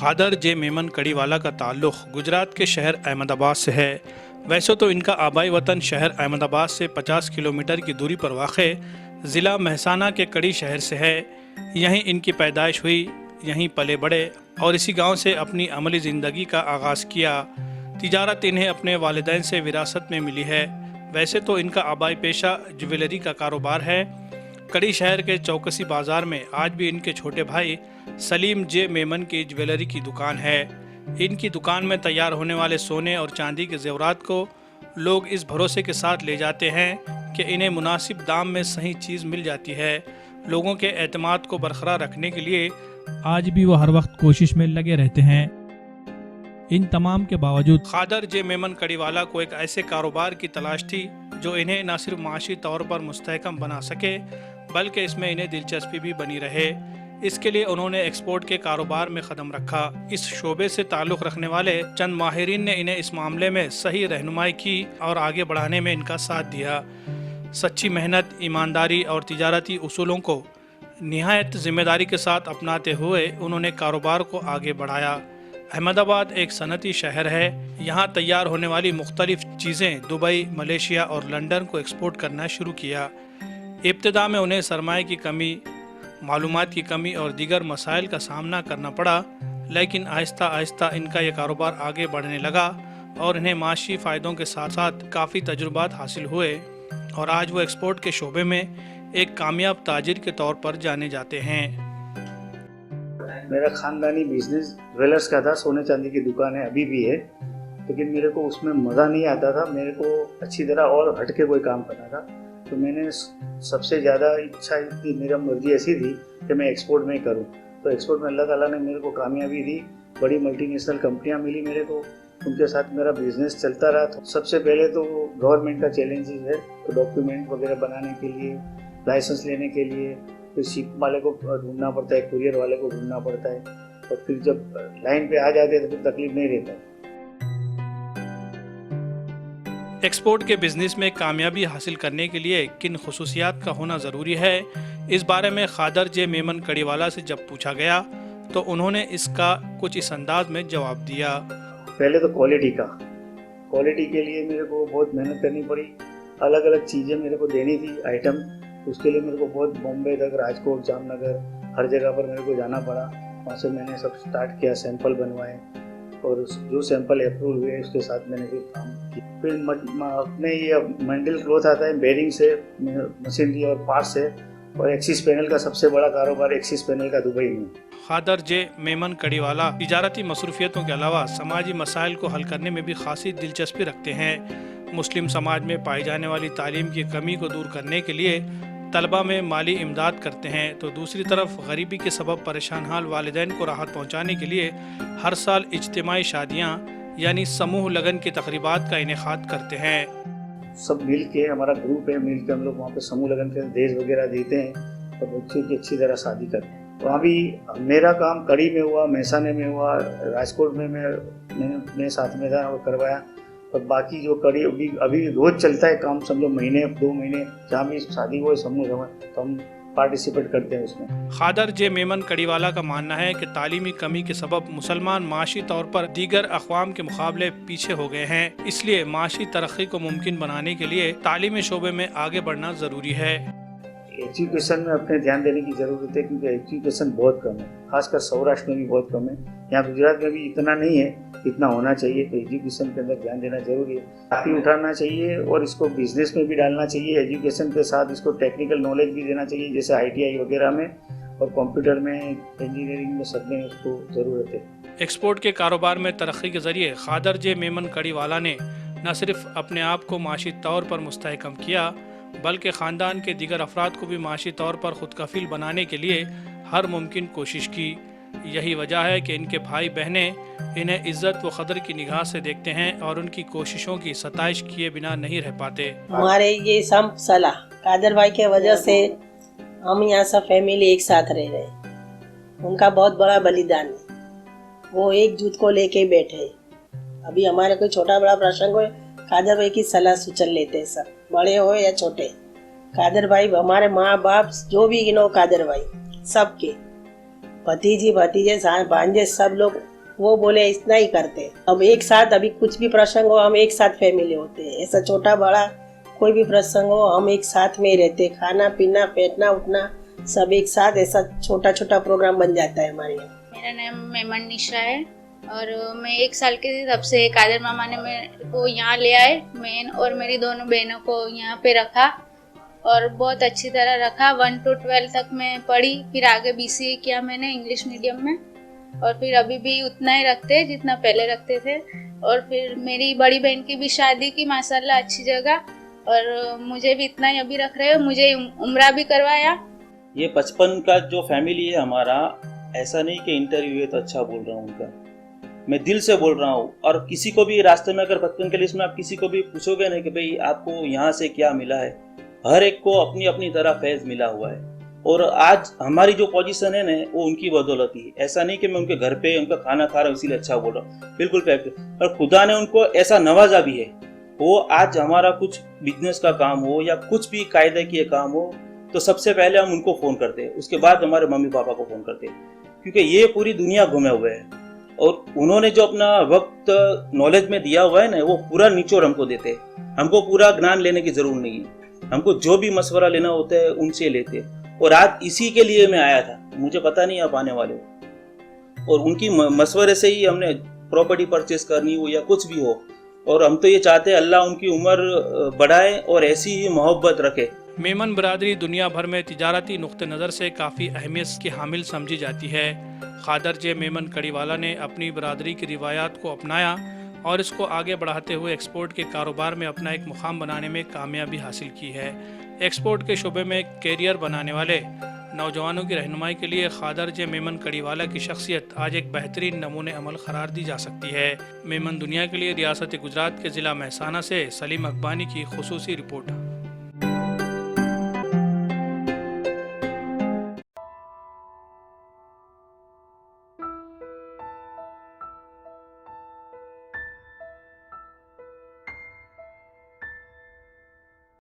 खादर जे मेमन कड़ीवाला का ताल्लुक़ गुजरात के शहर अहमदाबाद से है। वैसे तो इनका आबाई वतन शहर अहमदाबाद से 50 किलोमीटर की दूरी पर वाक़े ज़िला महसाना के कड़ी शहर से है। यहीं इनकी पैदाइश हुई, यहीं पले बड़े और इसी गांव से अपनी अमली ज़िंदगी का आगाज़ किया। तिजारत इन्हें अपने वालिदैन से विरासत में मिली है। वैसे तो इनका आबाई पेशा ज्वेलरी का कारोबार है। कड़ी शहर के चौकसी बाज़ार में आज भी इनके छोटे भाई सलीम जे मेमन की ज्वेलरी की दुकान है। इनकी दुकान में तैयार होने वाले सोने और चांदी के ज़ेवरात को लोग इस भरोसे के साथ ले जाते हैं कि इन्हें मुनासिब दाम में सही चीज़ मिल जाती है। लोगों के एतमाद को बरकरार रखने के लिए आज भी वो हर वक्त कोशिश में लगे रहते हैं। इन तमाम के बावजूद खादर जे मेमन कड़ीवाला को एक ऐसे कारोबार की तलाश थी जो इन्हें न सिर्फ माशी तौर पर मुस्तहकम बना सके बल्कि इसमें इन्हें दिलचस्पी भी बनी रहे। इसके लिए उन्होंने एक्सपोर्ट के कारोबार में कदम रखा। इस शोबे से ताल्लुक़ रखने वाले चंद माहिरीन ने इन्हें इस मामले में सही रहनुमाई की और आगे बढ़ाने में इनका साथ दिया। सच्ची मेहनत, ईमानदारी और तिजारती उसूलों को निहायत जिम्मेदारी के साथ अपनाते हुए उन्होंने कारोबार को आगे बढ़ाया। अहमदाबाद एक सनती शहर है। यहाँ तैयार होने वाली मुख्तलिफ चीज़ें दुबई, मलेशिया और लंदन को एक्सपोर्ट करना शुरू किया। इब्तिदा में उन्हें सरमाए की कमी, मालूमात की कमी और दीगर मसाइल का सामना करना पड़ा, लेकिन आहिस्ता आहिस्ता इनका ये कारोबार आगे बढ़ने लगा और इन्हें माशी फ़ायदों के साथ साथ काफ़ी तजुर्बात हासिल हुए और आज वो एक्सपोर्ट के शोबे में एक कामयाब ताजिर के तौर पर जाने जाते हैं। मेरा ख़ानदानी बिजनेस ज्वेलर्स का था, सोने चांदी की दुकान है, अभी भी है, लेकिन मेरे को उसमें मज़ा नहीं आता था। मेरे को अच्छी तरह और हट के कोई काम करना था, तो मैंने सबसे ज़्यादा इच्छा थी, मेरा मर्जी ऐसी थी कि मैं एक्सपोर्ट में करूं। तो एक्सपोर्ट में अल्लाह ताला ने मेरे को कामयाबी दी। बड़ी मल्टीनेशनल कंपनियां मिली मेरे को, उनके साथ मेरा बिजनेस चलता रहा। तो सबसे पहले तो गवर्नमेंट का चैलेंजेस है, तो डॉक्यूमेंट वगैरह बनाने के लिए, लाइसेंस लेने के लिए फिर शिप वाले को ढूंढना पड़ता है, कुरियर वाले को ढूंढना पड़ता है, और फिर जब लाइन पे आ जाते हैं तो फिर तकलीफ नहीं रहता है। एक्सपोर्ट के बिजनेस में कामयाबी हासिल करने के लिए किन खुसूसियात का होना ज़रूरी है, इस बारे में खादर जे मेमन कड़ीवाला से जब पूछा गया तो उन्होंने इसका कुछ इस अंदाज में जवाब दिया। पहले तो क्वालिटी के लिए मेरे को बहुत मेहनत करनी पड़ी। अलग अलग चीज़ें मेरे को देनी थी, आइटम। उसके लिए मेरे को बहुत बॉम्बे तक, राजकोट, जामनगर, हर जगह पर मेरे को जाना पड़ा। वहाँ से मैंने सब स्टार्ट किया, सैंपल बनवाए और जो सैंपल अप्रूव हुए उसके साथ मैंने फिर काम किया। फिर अपने ये मंडल क्लॉथ आता है, बेरिंग से, मशीनरी और पार्ट से, और एक्सिस पैनल का सबसे बड़ा कारोबार एक्सिस पैनल का दुबई में। खादर जे मेमन कड़ीवाला तिजारती मसरूफियतों के अलावा समाजी मसाइल को हल करने में भी खासी दिलचस्पी रखते हैं। मुस्लिम समाज में पाई जाने वाली तालीम की कमी को दूर करने के लिए तलबा में माली इमदाद करते हैं, तो दूसरी तरफ गरीबी के सबब परेशान हाल वालिदैन को राहत पहुँचाने के लिए हर साल इज्तिमाई शादियाँ यानी समूह लगन की तकरीबात का इनेकाद करते हैं। सब मिल के, हमारा ग्रुप है, मिल के हम लोग वहाँ पे समूह लगन के दहेज वगैरह देते हैं और बच्चों की अच्छी तरह शादी करते हैं। वहाँ भी मेरा काम कड़ी में हुआ, महसाने में हुआ, राजकोट में मैं साथ में था और करवाया। और बाकी जो कड़ी अभी रोज चलता है काम, समझो महीने 2 महीने जहाँ भी शादी हो समूह लगन, तो हम पार्टिसिपेट करते हैं उसमें। खादर जे मेमन कड़ीवाला का मानना है कि तालीमी कमी के सबब मुसलमान माशी तौर पर दीगर अक़वाम के मुकाबले पीछे हो गए हैं। इसलिए माशी तरक्की को मुमकिन बनाने के लिए तालीमी शोबे में आगे बढ़ना ज़रूरी है। एजुकेशन में अपने ध्यान देने की ज़रूरत है, क्योंकि एजुकेशन बहुत कम है, खासकर सौराष्ट्र में भी बहुत कम है। यहाँ गुजरात में भी इतना नहीं है, इतना होना चाहिए। तो एजुकेशन के अंदर ध्यान देना जरूरी है, काफ़ी उठाना चाहिए और इसको बिजनेस में भी डालना चाहिए। एजुकेशन के साथ इसको टेक्निकल नॉलेज भी देना चाहिए, जैसे ITI वगैरह में और कंप्यूटर में, इंजीनियरिंग में, सब में उसको ज़रूरत है। एक्सपोर्ट के कारोबार में तरक्की के ज़रिए खादर जे मेमन कड़ीवाला ने न सिर्फ अपने आप को माशी तौर पर मुस्तहकम किया बल्कि ख़ानदान के दीगर अफराद को भी माशी तौर पर खुद कफील बनाने के लिए हर मुमकिन कोशिश की। यही वजह है कि इनके भाई बहनें इन्हें इज्जत व कदर की निगाह से देखते हैं और उनकी कोशिशों की सताइश किए बिना नहीं रह पाते। हमारे ये सब सलाह कादर भाई के वजह से हम यहाँ सब फैमिली एक साथ रह रहे। उनका बहुत बड़ा बलिदान है, वो एकजुट को लेके बैठे। अभी हमारे कोई छोटा बड़ा प्रसंग हो, कादर भाई की सलाह सूचन लेते हैं, सब बड़े हो या छोटे। कादर भाई हमारे माँ बाप जो भी गिनो, कादर भाई सबके भतीजी भतीजे भांजे सब लोग वो बोले इतना ही करते। अब एक साथ अभी कुछ भी प्रसंग हो हम एक साथ फैमिली होते हैं, ऐसा छोटा बड़ा कोई भी प्रसंग हो हम एक साथ में ही रहते, खाना पीना बैठना उठना सब एक साथ, ऐसा छोटा छोटा प्रोग्राम बन जाता है हमारे यहाँ। मेरा नाम मेमन निशा है और मैं 1 साल की थी तब से कादर मामा ने मेरे को यहाँ ले आए, मैं और मेरी दोनों बहनों को यहाँ पे रखा और बहुत अच्छी तरह रखा। 1 to 12 तक मैं पढ़ी, फिर आगे BCA किया मैंने इंग्लिश मीडियम में और फिर अभी भी उतना ही रखते हैं जितना पहले रखते थे। और फिर मेरी बड़ी बहन की भी शादी की माशाल्लाह अच्छी जगह, और मुझे भी इतना ही अभी रख रहे हो, मुझे उम्रा भी करवाया। ये 55 का जो फैमिली है हमारा, ऐसा नहीं कि इंटरव्यू है तो अच्छा बोल रहा हूँ उनका, मैं दिल से बोल रहा हूँ। और किसी को भी रास्ते में अगर 55 के लिस्ट में आप किसी को भी पूछोगे ना कि भाई आपको यहाँ से क्या मिला है, हर एक को अपनी अपनी तरह फैज़ मिला हुआ है। और आज हमारी जो पोजीशन है ना वो उनकी बदौलत ही, ऐसा नहीं कि मैं उनके घर पे उनका खाना खा रहा हूँ इसीलिए अच्छा बोल रहा हूँ, बिल्कुल फैक्ट। और खुदा ने उनको ऐसा नवाजा भी है, वो आज हमारा कुछ बिजनेस का काम हो या कुछ भी कायदे की काम हो तो सबसे पहले हम उनको फ़ोन करते हैं, उसके बाद हमारे मम्मी पापा को फ़ोन करते हैं, क्योंकि ये पूरी दुनिया घूमे हुए हैं और उन्होंने जो अपना वक्त नॉलेज में दिया हुआ है ना वो पूरा निचोड़ हमको देते हैं। हमको पूरा ज्ञान लेने की ज़रूरत नहीं है, हमको जो भी मशवरा लेना होता है उनसे लेते हैं। और आज इसी के लिए मैं आया था, मुझे पता नहीं आप आने वाले हो, और उनकी मशवरे से ही हमने प्रॉपर्टी परचेस करनी हो या कुछ भी हो। और हम तो ये चाहते हैं अल्लाह उनकी उम्र बढ़ाए और ऐसी ही मोहब्बत रखे। मेमन बरादरी दुनिया भर में तिजारती नुक्ते नज़र से काफ़ी अहमियत की हामिल समझी जाती है। खादर जे मेमन कड़ीवाला ने अपनी बरादरी की रिवायात को अपनाया और इसको आगे बढ़ाते हुए एक्सपोर्ट के कारोबार में अपना एक मुकाम बनाने में कामयाबी हासिल की है। एक्सपोर्ट के शोबे में कैरियर बनाने वाले नौजवानों की रहनुमाई के लिए खादर जे मेमन कड़ीवाला की शख्सियत आज एक बेहतरीन नमूने अमल करार दी जा सकती है। मेमन दुनिया के लिए रियासत गुजरात के ज़िला महसाना से सलीम अकबानी की खुसूसी रिपोर्ट।